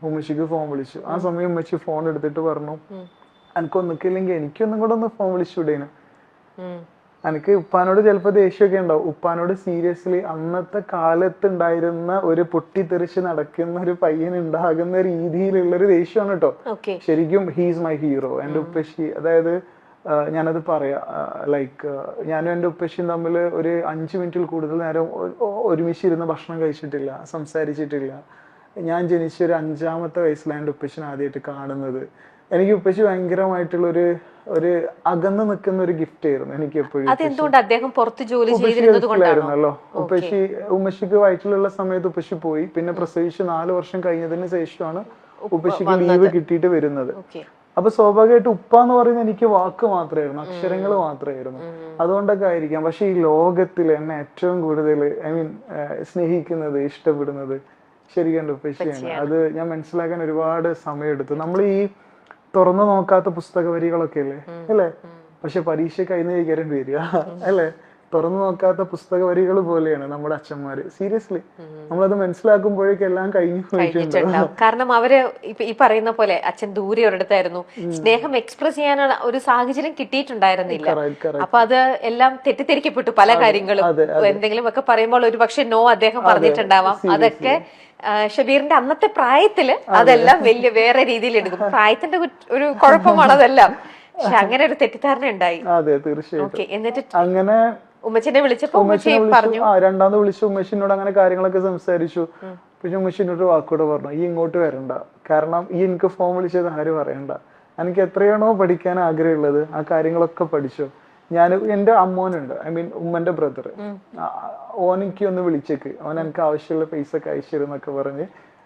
ഉമ്മച്ചിക്ക് phone വിളിച്ചു. ആ സമയം ഉമ്മച്ചി ഫോൺ എടുത്തിട്ട് പറഞ്ഞു, എനിക്കൊന്നിക്കില്ലെങ്കിൽ എനിക്കൊന്നും കൂടെ ഒന്ന് ഫോൺ വിളിച്ചുവിടേനു. എനിക്ക് ഉപ്പാനോട് ചിലപ്പോ ദേഷ്യമൊക്കെ ഉണ്ടാവും. ഉപ്പാനോട് സീരിയസ്ലി അന്നത്തെ കാലത്ത് ഉണ്ടായിരുന്ന ഒരു പൊട്ടിത്തെറിച്ച് നടക്കുന്ന ഒരു പയ്യൻ ഉണ്ടാകുന്ന രീതിയിലുള്ള ഒരു ദേഷ്യമാണ് കേട്ടോ. ശരിക്കും ഹീസ് മൈ ഹീറോ. എന്റെ ഉപ്പച്ചി, അതായത് ഞാനത് പറയാ, ലൈക്ക് ഞാനും എൻ്റെ ഉപ്പച്ചിയും തമ്മിൽ ഒരു 5 മിനിറ്റിൽ കൂടുതൽ നേരം ഒരുമിച്ചിരുന്ന് ഭക്ഷണം കഴിച്ചിട്ടില്ല, സംസാരിച്ചിട്ടില്ല. ഞാൻ ജനിച്ച ഒരു 5-ാമത്തെ വയസ്സിലാണ് എൻ്റെ ഉപ്പച്ചിനെ ആദ്യമായിട്ട് കാണുന്നത്. എനിക്ക് ഉപ്പച്ചി ഭയങ്കരമായിട്ടുള്ള ഒരു അകന്ന് നിൽക്കുന്ന ഒരു ഗിഫ്റ്റ് ആയിരുന്നു എനിക്ക് എപ്പോഴും. ഉപ്പച്ചിയായിരുന്നല്ലോ. ഉമ്മച്ചിക്ക് വയറ്റിലുള്ള സമയത്ത് ഉപ്പച്ചി പോയി. പിന്നെ പ്രസവിച്ച് 4 വർഷം കഴിഞ്ഞതിന് ശേഷമാണ് ഉപ്പച്ചിക്ക് ലീവ് കിട്ടിയിട്ട് വരുന്നത്. അപ്പൊ സ്വാഭാവികമായിട്ട് ഉപ്പ എന്ന് പറയുന്നത് എനിക്ക് വാക്ക് മാത്രമായിരുന്നു, അക്ഷരങ്ങൾ മാത്രമായിരുന്നു. അതുകൊണ്ടൊക്കെ ആയിരിക്കാം. പക്ഷെ ഈ ലോകത്തിൽ എന്നെ ഏറ്റവും കൂടുതൽ സ്നേഹിക്കുന്നത്, ഇഷ്ടപ്പെടുന്നത് ശരിക്കും എൻ്റെ ഉപ്പച്ചിയാണ്. അത് ഞാൻ മനസ്സിലാക്കാൻ ഒരുപാട് സമയമെടുത്തു. നമ്മൾ ഈ തുറന്നു നോക്കാത്ത പുസ്തക വരികളൊക്കെ അല്ലേ, പക്ഷെ പരീക്ഷ കഴിഞ്ഞ കയറി വരിക അല്ലെ. തുറന്നു നോക്കാത്ത പുസ്തക വരികൾ പോലെയാണ് നമ്മുടെ അച്ഛന്മാര്. സീരിയസ്ലി നമ്മളത് മനസ്സിലാക്കുമ്പോഴേക്കും എല്ലാം കഴിഞ്ഞു പോയിട്ടുണ്ടാവും. കാരണം അവര് ഈ പറയുന്ന പോലെ അച്ഛൻ ദൂരെ ഒരിടത്തായിരുന്നു, സ്നേഹം എക്സ്പ്രസ് ചെയ്യാനുള്ള ഒരു സാഹചര്യം കിട്ടിയിട്ടുണ്ടായിരുന്നില്ല. അപ്പൊ അത് എല്ലാം തെറ്റിദ്ധരിക്കപ്പെട്ടു. പല കാര്യങ്ങളും എന്തെങ്കിലും ഒക്കെ പറയുമ്പോൾ ഒരു പക്ഷെ നോ അദ്ദേഹം പറഞ്ഞിട്ടുണ്ടാവാം. അതൊക്കെ ഷബീറിന്റെ അന്നത്തെ പ്രായത്തില് അതെല്ലാം വലിയ വേറെ രീതിയിൽ എടുക്കും. പ്രായത്തിന്റെ ഒരു കുഴപ്പമാണ് അതെല്ലാം. പക്ഷെ അങ്ങനെ ഒരു തെറ്റിദ്ധാരണ ഉണ്ടായി. അതെ, തീർച്ചയായിട്ടും. എന്നിട്ട് അങ്ങനെ ഉമ്മച്ചിനെ വിളിച്ചപ്പോ പറഞ്ഞു, രണ്ടാമത് വിളിച്ചു. ഉമ്മച്ചിനോട് അങ്ങനെ കാര്യങ്ങളൊക്കെ സംസാരിച്ചു. പിന്നെ ഉമ്മച്ചിനോട് വാക്കൂടെ പറഞ്ഞു, ഈ ഇങ്ങോട്ട് വരണ്ട, കാരണം ഈ എനിക്ക് ഫോൺ വിളിച്ചത് ആരും പറയണ്ട. എനിക്ക് എത്രയാണോ പഠിക്കാൻ ആഗ്രഹമുള്ളത് ആ കാര്യങ്ങളൊക്കെ പഠിച്ചു. ഞാൻ എൻ്റെ അമ്മോനുണ്ട്, ഉമ്മന്റെ ബ്രദർ, ഓനെനിക്ക് ഒന്ന് വിളിച്ചേക്ക്, ഓൻ എനിക്ക് ആവശ്യമുള്ള പൈസ ഒക്കെ അയച്ചു എന്നൊക്കെ പറഞ്ഞ്.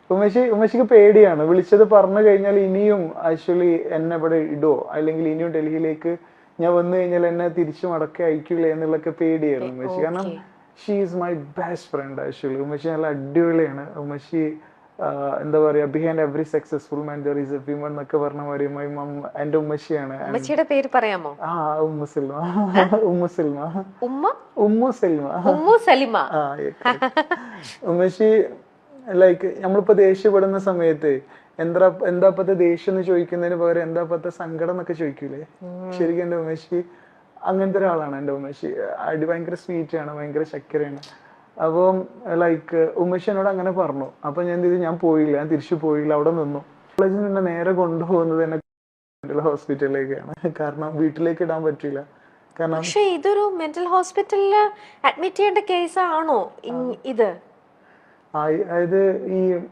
ഉമ്മച്ചിക്ക് പേടിയാണ്. വിളിച്ചത് പറഞ്ഞു കഴിഞ്ഞാൽ ഇനിയും ആക്ച്വലി എന്നെ ഇവിടെ ഇടുവോ, അല്ലെങ്കിൽ ഇനിയും ഡൽഹിയിലേക്ക് ഞാൻ വന്നു കഴിഞ്ഞാൽ എന്നെ തിരിച്ചു മടക്കി അയക്കില്ലേ എന്നുള്ളൊക്കെ പേടിയായിരുന്നു ഉമ്മച്ചി. കാരണം she is my best friend actually. ഉമ്മച്ചി നല്ല അടിപൊളിയാണ്. ഉമ്മച്ചി എന്താ പറയാ, behind every successful man there is A women എന്നൊക്കെ പറഞ്ഞ മാതിരി മൈ മം എന്റെ ഉമ്മച്ചിയാണ്. ഉമ്മച്ചിയുടെ പേര് പറയാമോ? ഉമ്മു സൽമ. ഉമ്മു സൽമ. ഉമ്മു സലിമ. ഉമ്മച്ചി ലൈക്ക് നമ്മളിപ്പോ ദേഷ്യപ്പെടുന്ന സമയത്ത് എന്താപ്പത്തെ ദേഷ്യം എന്ന് ചോദിക്കുന്നതിന് പകരം എന്താപ്പത്തെ സങ്കടം എന്നൊക്കെ ചോദിക്കൂലേ. ശരിക്കും എന്റെ ഉമ്മച്ചി അങ്ങനത്തെ ഒരാളാണ്. എന്റെ ഉമ്മച്ചി ഭയങ്കര സ്വീറ്റ് ആണ്, ഭയങ്കര ചക്കരയാണ്. അപ്പം ലൈക്ക് ഉമ്മച്ചി എന്നോട് അങ്ങനെ പറഞ്ഞു. അപ്പൊ ഞാൻ ഞാൻ പോയില്ല, ഞാൻ തിരിച്ചു പോയില്ല, അവിടെ നിന്നു. കോളേജിൽ നിന്ന് നേരെ കൊണ്ടുപോകുന്നത് എന്നെ മെന്റൽ ഹോസ്പിറ്റലിലേക്കാണ്. കാരണം വീട്ടിലേക്ക് ഇടാൻ പറ്റില്ല. കാരണം പക്ഷേ ഇതൊരു മെന്റൽ ഹോസ്പിറ്റലില് അഡ്മിറ്റ് ചെയ്യേണ്ട കേസാണോ ഇത്? അതായത്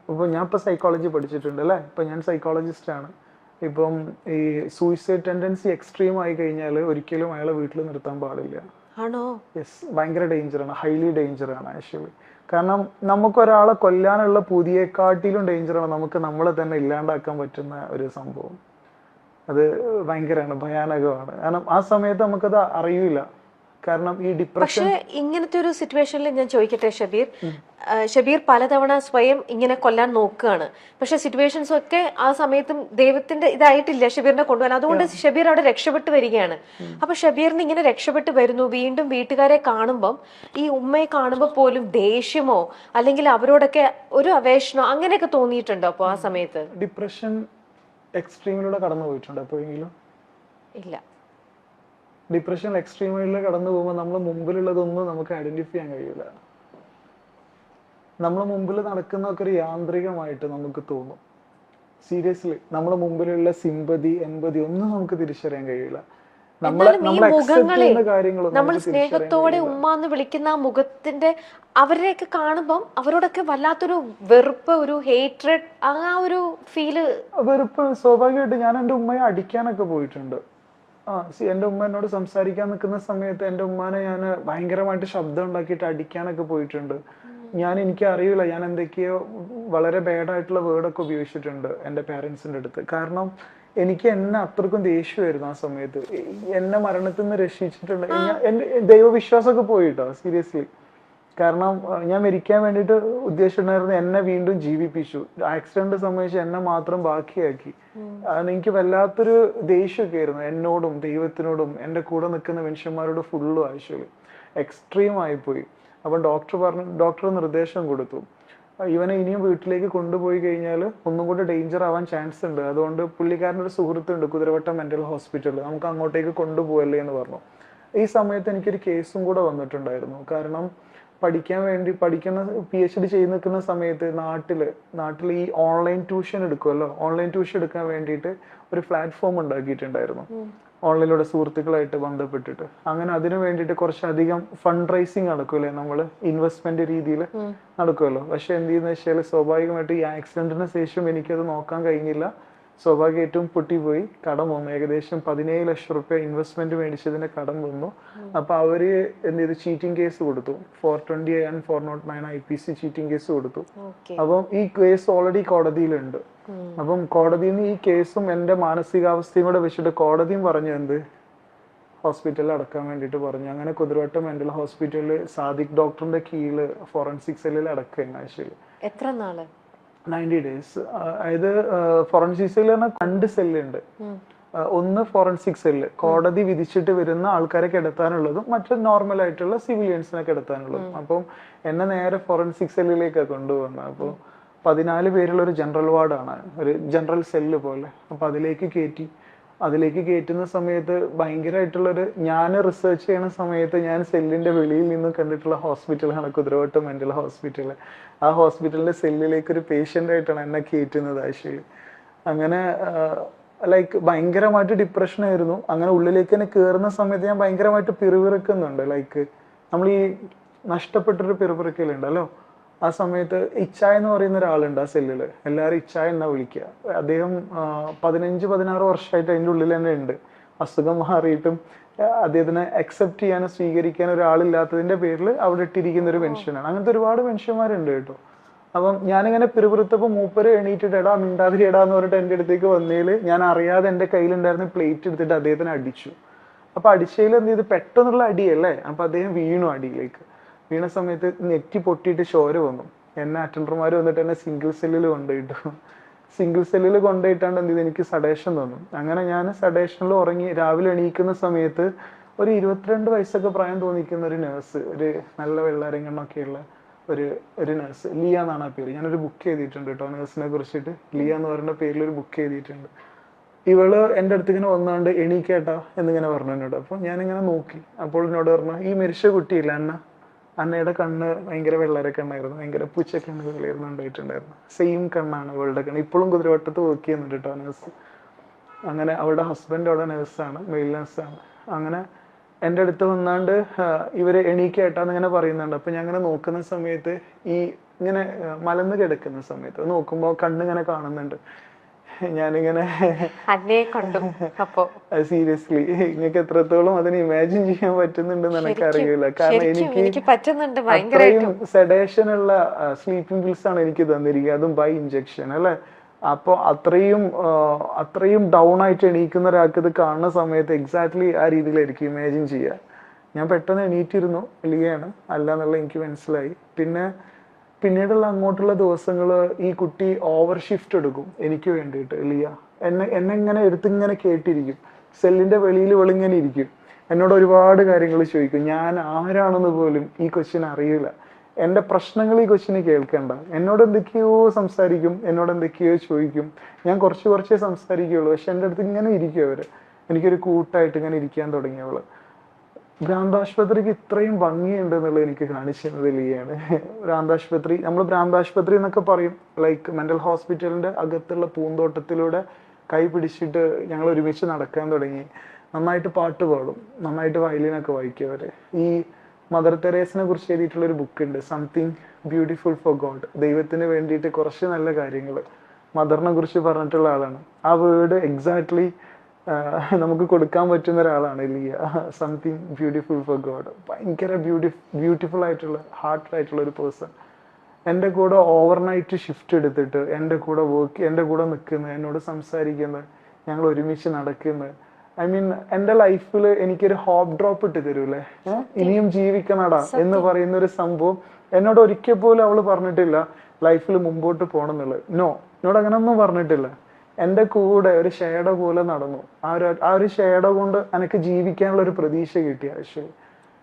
ഇപ്പൊ ഞാൻ ഇപ്പൊ സൈക്കോളജി പഠിച്ചിട്ടുണ്ട് അല്ലെ. ഇപ്പൊ ഞാൻ സൈക്കോളജിസ്റ്റ് ആണ്. ഇപ്പം ഈ സൂയിസൈഡ് ടെൻഡൻസി എക്സ്ട്രീം ആയി കഴിഞ്ഞാൽ ഒരിക്കലും അയാളെ വീട്ടിൽ നിർത്താൻ പാടില്ല. ആണോ? യെസ്, ഭയങ്കര ഡേഞ്ചറാണ്, ഹൈലി ഡേഞ്ചറാണ് ആക്ച്വലി. കാരണം നമുക്കൊരാളെ കൊല്ലാനുള്ള പുതിയെക്കാട്ടിലും ഡേഞ്ചറാണ് നമുക്ക് നമ്മളെ തന്നെ ഇല്ലാണ്ടാക്കാൻ പറ്റുന്ന ഒരു സംഭവം. അത് ഭയങ്കരമാണ്, ഭയാനകമാണ്. കാരണം ആ സമയത്ത് നമുക്കത് അറിയില്ല. കാരണം ഈ ഡിപ്രഷൻ. പക്ഷെ ഇങ്ങനത്തെ ഒരു സിറ്റുവേഷനിൽ ഞാൻ ചോദിക്കട്ടെ ഷബീർ പലതവണ സ്വയം ഇങ്ങനെ കൊല്ലാൻ നോക്കുകയാണ്. പക്ഷെ സിറ്റുവേഷൻസ് ഒക്കെ ആ സമയത്തും ദൈവത്തിന്റെ ഇതായിട്ടില്ല ഷബീറിനെ കൊണ്ടുപോകാൻ. അതുകൊണ്ട് ഷബീർ അവിടെ രക്ഷപ്പെട്ടു വരികയാണ്. അപ്പൊ ഷബീറിന് ഇങ്ങനെ രക്ഷപ്പെട്ടു വരുന്നു. വീണ്ടും വീട്ടുകാരെ കാണുമ്പം, ഈ ഉമ്മയെ കാണുമ്പോൾ പോലും ദേഷ്യമോ അല്ലെങ്കിൽ അവരോടൊക്കെ ഒരു അവേഷണോ അങ്ങനെയൊക്കെ തോന്നിയിട്ടുണ്ടോ അപ്പൊ ആ സമയത്ത്? ഡിപ്രഷൻ എക്സ്ട്രീമിലൂടെ കടന്നു പോയിട്ടുണ്ടോ എപ്പോഴെങ്കിലും? ഇല്ല. ഡിപ്രഷൻ എക്സ്ട്രീമിലൂടെ കടന്നു പോകുമ്പോൾ നമ്മളെ മുമ്പിലുള്ളതൊന്നും നമുക്ക് ഐഡന്റിഫൈ ചെയ്യാൻ കഴിയില്ല. നമ്മളെ മുമ്പിൽ നടക്കുന്നതൊക്കെ ഒരു യാന്ത്രികമായിട്ട് നമുക്ക് തോന്നും. സീരിയസ്ലി നമ്മളെ മുമ്പിലുള്ള സിമ്പതി, എമ്പതി ഒന്നും നമുക്ക് തിരിച്ചറിയാൻ കഴിയില്ല. നമ്മൾ സ്നേഹത്തോടെ ഉമ്മ എന്ന് വിളിക്കുന്ന ആ മുഖത്തിന്റെ അവരെയൊക്കെ കാണുമ്പം അവരോടൊക്കെ വല്ലാത്തൊരു വെറുപ്പ്, ഒരു ഹേറ്റ്രഡ്, ആ ഒരു ഫീല്. വെറുപ്പ് സ്വാഭാവികമായിട്ട്. ഞാൻ എൻ്റെ ഉമ്മയെ അടിക്കാനൊക്കെ പോയിട്ടുണ്ട്. എൻ്റെ ഉമ്മ എന്നോട് സംസാരിക്കാൻ നിൽക്കുന്ന സമയത്ത് എൻ്റെ ഉമ്മാനെ ഞാൻ ഭയങ്കരമായിട്ട് ശബ്ദം ഉണ്ടാക്കിയിട്ട് അടിക്കാനൊക്കെ പോയിട്ടുണ്ട്. എനിക്ക് അറിയില്ല, ഞാൻ എന്തൊക്കെയോ വളരെ ബാഡായിട്ടുള്ള വേർഡൊക്കെ ഉപയോഗിച്ചിട്ടുണ്ട് എൻ്റെ പേരൻസിൻ്റെ അടുത്ത്. കാരണം എനിക്ക് എന്നെ അത്രക്കും ദേഷ്യമായിരുന്നു ആ സമയത്ത്. എന്നെ മരണത്തിൽ നിന്ന് രക്ഷിച്ചിട്ടുണ്ട്. എൻ്റെ ദൈവവിശ്വാസമൊക്കെ പോയിട്ടോ സീരിയസ്ലി. കാരണം ഞാൻ മരിക്കാൻ വേണ്ടിയിട്ട് ഉദ്ദേശിച്ചിട്ടുണ്ടായിരുന്നു, എന്നെ വീണ്ടും ജീവിപ്പിച്ചു. ആക്സിഡന്റ് സംബന്ധിച്ച് എന്നെ മാത്രം ബാക്കിയാക്കി. എനിക്ക് വല്ലാത്തൊരു ദേഷ്യമൊക്കെ ആയിരുന്നു എന്നോടും ദൈവത്തിനോടും എൻ്റെ കൂടെ നിൽക്കുന്ന മനുഷ്യന്മാരോട് ഫുള്ളും ആക്ച്വലി എക്സ്ട്രീം ആയിപ്പോയി. അപ്പം ഡോക്ടർ നിർദ്ദേശം കൊടുത്തു, ഇവനെ ഇനിയും വീട്ടിലേക്ക് കൊണ്ടുപോയി കഴിഞ്ഞാൽ ഒന്നും കൂടി ഡേഞ്ചർ ആവാൻ ചാൻസ് ഉണ്ട്, അതുകൊണ്ട് പുള്ളിക്കാരനൊരു സുഹൃത്തുണ്ട് കുതിരവട്ടം മെന്റൽ ഹോസ്പിറ്റലിൽ, നമുക്ക് അങ്ങോട്ടേക്ക് കൊണ്ടുപോകല്ലേ എന്ന് പറഞ്ഞു. ഈ സമയത്ത് എനിക്കൊരു കേസും കൂടെ വന്നിട്ടുണ്ടായിരുന്നു. കാരണം പഠിക്കുന്ന PhD ചെയ്ത് നിൽക്കുന്ന സമയത്ത് നാട്ടിൽ ഈ ഓൺലൈൻ ട്യൂഷൻ എടുക്കുമല്ലോ, ഓൺലൈൻ ട്യൂഷൻ എടുക്കാൻ വേണ്ടിയിട്ട് ഒരു പ്ലാറ്റ്ഫോം ഉണ്ടാക്കിയിട്ടുണ്ടായിരുന്നു. ഓൺലൈനിലൂടെ സുഹൃത്തുക്കളായിട്ട് ബന്ധപ്പെട്ടിട്ട് അങ്ങനെ അതിനു വേണ്ടിയിട്ട് കുറച്ചധികം ഫണ്ട് റൈസിങ് നടക്കുമല്ലേ, നമ്മൾ ഇൻവെസ്റ്റ്മെന്റ് രീതിയിൽ നടക്കുമല്ലോ. പക്ഷെ എന്ത് ചെയ്യുന്ന വെച്ചാൽ സ്വാഭാവികമായിട്ട് ഈ ആക്സിഡന്റിന് ശേഷം എനിക്കത് നോക്കാൻ കഴിഞ്ഞില്ല. സ്വാഭാവികമായിട്ടും പൊട്ടിപ്പോയി, കടം വന്നു. ഏകദേശം 17 ലക്ഷം റുപ്യ ഇൻവെസ്റ്റ്മെന്റ് മേടിച്ചതിന്റെ കടം വന്നു. അപ്പൊ അവര് എന്ത് ചെയ്തു, ചീറ്റിംഗ് കേസ് കൊടുത്തു. 420 and 409 IPC ചീറ്റിംഗ് കേസ് കൊടുത്തു. അപ്പം ഈ കേസ് ഓൾറെഡി കോടതിയിലുണ്ട്. അപ്പം കോടതിയിൽ നിന്ന് ഈ കേസും എന്റെ മാനസികാവസ്ഥയും കൂടെ വെച്ചിട്ട് കോടതിയും പറഞ്ഞു എന്ത് ഹോസ്പിറ്റലിൽ അടക്കാൻ വേണ്ടിയിട്ട് പറഞ്ഞു. അങ്ങനെ കുതിരവട്ടം മെന്റൽ ഹോസ്പിറ്റലിൽ സാദിഖ് ഡോക്ടറിന്റെ കീഴിൽ ഫോറൻസിക് സെല്ലിൽ അടക്കുക ആഴ്ചയിൽ. എത്ര നാള്? 90 days. അതായത് ഫോറൻസിക് സെല്ല് പറഞ്ഞാൽ 2 സെല്ലുണ്ട്. ഒന്ന് ഫോറൻസിക് സെല്ല് കോടതി വിധിച്ചിട്ട് വരുന്ന ആൾക്കാരെ കിടത്താനുള്ളതും മറ്റു നോർമൽ ആയിട്ടുള്ള സിവിലിയൻസിനെ കിടത്താനുള്ളതും. അപ്പം എന്നെ നേരെ ഫോറൻസിക് സെല്ലിലേക്കാണ് കൊണ്ടുപോകുന്നത്. അപ്പോൾ 14 പേരുള്ള ഒരു ജനറൽ വാർഡാണ്, ഒരു ജനറൽ സെല്ല് പോലെ. അപ്പൊ അതിലേക്ക് കയറ്റുന്ന സമയത്ത് ഭയങ്കരമായിട്ടുള്ളൊരു, ഞാൻ റിസർച്ച് ചെയ്യുന്ന സമയത്ത് ഞാൻ സെല്ലിന്റെ വെളിയിൽ നിന്ന് കണ്ടിട്ടുള്ള ഹോസ്പിറ്റലാണ് കുതിരവട്ടം മെന്റൽ ഹോസ്പിറ്റൽ. ആ ഹോസ്പിറ്റലിന്റെ സെല്ലിലേക്ക് ഒരു പേഷ്യന്റ് ആയിട്ടാണ് എന്നെ കയറ്റുന്നത് ആഴ്ചയിൽ. അങ്ങനെ ലൈക്ക് ഭയങ്കരമായിട്ട് ഡിപ്രഷൻ ആയിരുന്നു. അങ്ങനെ ഉള്ളിലേക്ക് തന്നെ കയറുന്ന സമയത്ത് ഞാൻ ഭയങ്കരമായിട്ട് പിറുപിറുക്കുന്നുണ്ട്. ലൈക്ക് നമ്മൾ ഈ നഷ്ടപ്പെട്ടൊരു പിറുപിറുക്കലുണ്ടല്ലോ, ആ സമയത്ത് ഇച്ചായ എന്ന് പറയുന്ന ഒരാളുണ്ട് ആ സെല്ലില്, എല്ലാവരും ഇച്ചായ എന്നാ വിളിക്കുക. അദ്ദേഹം 15-16 വർഷമായിട്ട് അതിൻ്റെ ഉള്ളിൽ തന്നെ ഉണ്ട്. അസുഖം മാറിയിട്ടും അദ്ദേഹത്തിനെ അക്സെപ്റ്റ് ചെയ്യാനോ സ്വീകരിക്കാനോ ഒരാളില്ലാത്തതിന്റെ പേരിൽ അവിടെ ഇട്ടിരിക്കുന്ന ഒരു മനുഷ്യനാണ്. അങ്ങനത്തെ ഒരുപാട് മനുഷ്യന്മാരുണ്ട് കേട്ടോ. അപ്പം ഞാനിങ്ങനെ പിറുപിറുത്തപ്പോൾ മൂപ്പര് എണീറ്റിട്ട് എടാ മിണ്ടാതിരി എടാ എന്ന് പറഞ്ഞിട്ട് എൻ്റെ അടുത്തേക്ക് വന്നതിൽ ഞാൻ അറിയാതെ എൻ്റെ കയ്യിലുണ്ടായിരുന്ന പ്ലേറ്റ് എടുത്തിട്ട് അദ്ദേഹത്തിനെ അടിച്ചു. അപ്പൊ അടിച്ചതിൽ എന്ത് ചെയ്ത്, പെട്ടെന്നുള്ള അടിയല്ലേ, അപ്പൊ അദ്ദേഹം വീണു. അടിയിലേക്ക് വീണ സമയത്ത് നെറ്റി പൊട്ടിയിട്ട് ചോര വന്നു. എന്നെ അറ്റൻഡർമാർ വന്നിട്ട് എന്നെ സിംഗിൾ സെല്ലിൽ കൊണ്ടുപോയിട്ടു. സിംഗിൾ സെല്ലിൽ കൊണ്ടുപോയിട്ടാണ്ട് എന്ത് ചെയ്ത് എനിക്ക് സഡേഷൻ തന്നു. അങ്ങനെ ഞാൻ സഡേഷനിൽ ഉറങ്ങി. രാവിലെ എണീക്കുന്ന സമയത്ത് ഒരു 22 വയസ്സൊക്കെ പ്രായം തോന്നിക്കുന്ന ഒരു നേഴ്സ്, ഒരു നല്ല വെള്ളരങ്ങണ്ണൊക്കെയുള്ള ഒരു നേഴ്സ്, ലിയ എന്നാണ് ആ പേര്. ഞാനൊരു ബുക്ക് ചെയ്തിട്ടുണ്ട് കേട്ടോ നേഴ്സിനെ കുറിച്ചിട്ട്. ലിയ എന്ന് പറയുന്ന പേരിൽ ഒരു ബുക്ക് ചെയ്തിട്ടുണ്ട്. ഇവള് എൻ്റെ അടുത്ത് ഇങ്ങനെ വന്നാണ്ട് എണീക്കേട്ടാ എന്നിങ്ങനെ പറഞ്ഞു എന്നോട്. അപ്പൊ ഞാനിങ്ങനെ നോക്കി. അപ്പോൾ എന്നോട് പറഞ്ഞു, ഈ മരിച്ച കുട്ടിയില്ല അന്നയുടെ കണ്ണ് ഭയങ്കര വെള്ളരക്കണ്ണായിരുന്നു, ഭയങ്കര പൂച്ചക്കണ്ണുകളായിരുന്നു ഉണ്ടായിട്ടുണ്ടായിരുന്നു. സെയിം കണ്ണാണ് അവളുടെ കണ്ണ്. ഇപ്പോഴും കുതിരവട്ടത്ത് വർക്ക് ചെയ്യുന്നുണ്ട് കേട്ടോ നേഴ്സ്. അങ്ങനെ അവളുടെ ഹസ്ബൻഡ് അവിടെ നേഴ്സാണ്, മെയിൽ നേഴ്സാണ്. അങ്ങനെ എൻ്റെ അടുത്ത് വന്നാണ്ട് ഇവര് എണീക്കേട്ടാന്ന് ഇങ്ങനെ പറയുന്നുണ്ട്. അപ്പൊ ഞാൻ ഇങ്ങനെ നോക്കുന്ന സമയത്ത് ഈ ഇങ്ങനെ മലന്ന് കിടക്കുന്ന സമയത്ത് നോക്കുമ്പോൾ കണ്ണിങ്ങനെ കാണുന്നുണ്ട്. ഞാനിങ്ങനെ സീരിയസ്ലി നിങ്ങൾക്ക് എത്രത്തോളം അതിന് ഇമാജിൻ ചെയ്യാൻ പറ്റുന്നുണ്ടെന്ന് എനിക്കറിയില്ല. കാരണം എനിക്ക് അത്രയും സെഡേഷൻ ഉള്ള സ്ലീപ്പിംഗ് പിൽസ് ആണ് എനിക്ക് തന്നിരിക്കുക, അതും ബൈ ഇഞ്ചക്ഷൻ അല്ലെ. അപ്പൊ അത്രയും ഡൗൺ ആയിട്ട് എണീക്കുന്ന ഒരാൾക്ക് ഇത് കാണുന്ന സമയത്ത് എക്സാക്ട്ലി ആ രീതിയിലായിരിക്കും ഇമാജിൻ ചെയ്യുക. ഞാൻ പെട്ടെന്ന് എണീറ്റിരുന്നു, ലിയാണ് അല്ല എന്നുള്ള എനിക്ക് മനസ്സിലായി. പിന്നീടുള്ള അങ്ങോട്ടുള്ള ദിവസങ്ങൾ ഈ കുട്ടി ഓവർ ഷിഫ്റ്റ് എടുക്കും എനിക്ക് വേണ്ടിയിട്ട്. ലിയ എന്നെ ഇങ്ങനെ എടുത്തിങ്ങനെ കേട്ടിരിക്കും. സെല്ലിന്റെ വെളിയിൽ വെളിങ്ങനെ ഇരിക്കും. എന്നോട് ഒരുപാട് കാര്യങ്ങൾ ചോദിക്കും. ഞാൻ ആരാണെന്ന് പോലും ഈ കൊച്ചിന് അറിയില്ല. എന്റെ പ്രശ്നങ്ങൾ ഈ കൊച്ചിന് കേൾക്കണ്ട. എന്നോട് എന്തൊക്കെയോ സംസാരിക്കും, എന്നോട് എന്തൊക്കെയോ ചോദിക്കും. ഞാൻ കുറച്ചേ സംസാരിക്കുകയുള്ളൂ. പക്ഷെ എൻ്റെ അടുത്ത് ഇങ്ങനെ ഇരിക്കും അവര്. എനിക്കൊരു കൂട്ടായിട്ട് ഇങ്ങനെ ഇരിക്കാൻ തുടങ്ങിയവള്. ഭ്രാന്താശുപത്രിക്ക് ഇത്രയും ഭംഗിയുണ്ട് എന്നുള്ളത് എനിക്ക് കാണിച്ചത് ലിയാണ്. ഭ്രാന്താശുപത്രി, നമ്മൾ ഭ്രാന്താശുപത്രി എന്നൊക്കെ പറയും, ലൈക്ക് മെന്റൽ ഹോസ്പിറ്റലിന്റെ അകത്തുള്ള പൂന്തോട്ടത്തിലൂടെ കൈ പിടിച്ചിട്ട് ഞങ്ങൾ ഒരുമിച്ച് നടക്കാൻ തുടങ്ങി. നന്നായിട്ട് പാട്ട് പാടും, നന്നായിട്ട് വയലിനൊക്കെ വായിക്കും അവര്. ഈ മദർ തെരേസിനെ കുറിച്ച് എഴുതിയിട്ടുള്ള ഒരു ബുക്ക് ഉണ്ട്, സംതിങ് ബ്യൂട്ടിഫുൾ ഫോർ ഗോഡ്. ദൈവത്തിന് വേണ്ടിയിട്ട് കുറച്ച് നല്ല കാര്യങ്ങൾ മദറിനെ കുറിച്ച് പറഞ്ഞിട്ടുള്ള ആളാണ്. ആ വേർഡ് എക്സാക്ട്ലി നമുക്ക് കൊടുക്കാൻ പറ്റുന്ന ഒരാളാണ് Liya. Something beautiful for God. ഭയങ്കര ബ്യൂട്ടിഫുൾ ആയിട്ടുള്ള ഹാർട്ട് ആയിട്ടുള്ള ഒരു പേഴ്സൺ. എൻ്റെ കൂടെ ഓവർനൈറ്റ് ഷിഫ്റ്റ് എടുത്തിട്ട് എൻ്റെ കൂടെ നിൽക്കുന്നത്, എന്നോട് സംസാരിക്കുന്നത്, ഞങ്ങൾ ഒരുമിച്ച് നടക്കുന്നത്. ഐ മീൻ എൻ്റെ ലൈഫിൽ എനിക്കൊരു ഹോപ്പ് ഡ്രോപ്പ് ഇട്ട് തരൂലേ, ഇനിയും ജീവിക്കണടാ എന്ന് പറയുന്ന ഒരു സംഭവം എന്നോട് ഒരിക്കൽ പോലും അവള് പറഞ്ഞിട്ടില്ല ലൈഫിൽ മുമ്പോട്ട് പോകണം എന്നുള്ളത്. എന്നോട് അങ്ങനെയൊന്നും പറഞ്ഞിട്ടില്ല. എൻ്റെ കൂടെ ഒരു ഷേഡോ പോലെ നടന്നു. ആ ഒരു ഷേഡോ കൊണ്ട് എനിക്ക് ജീവിക്കാനുള്ള ഒരു പ്രതീക്ഷ കിട്ടി ആവശ്യം.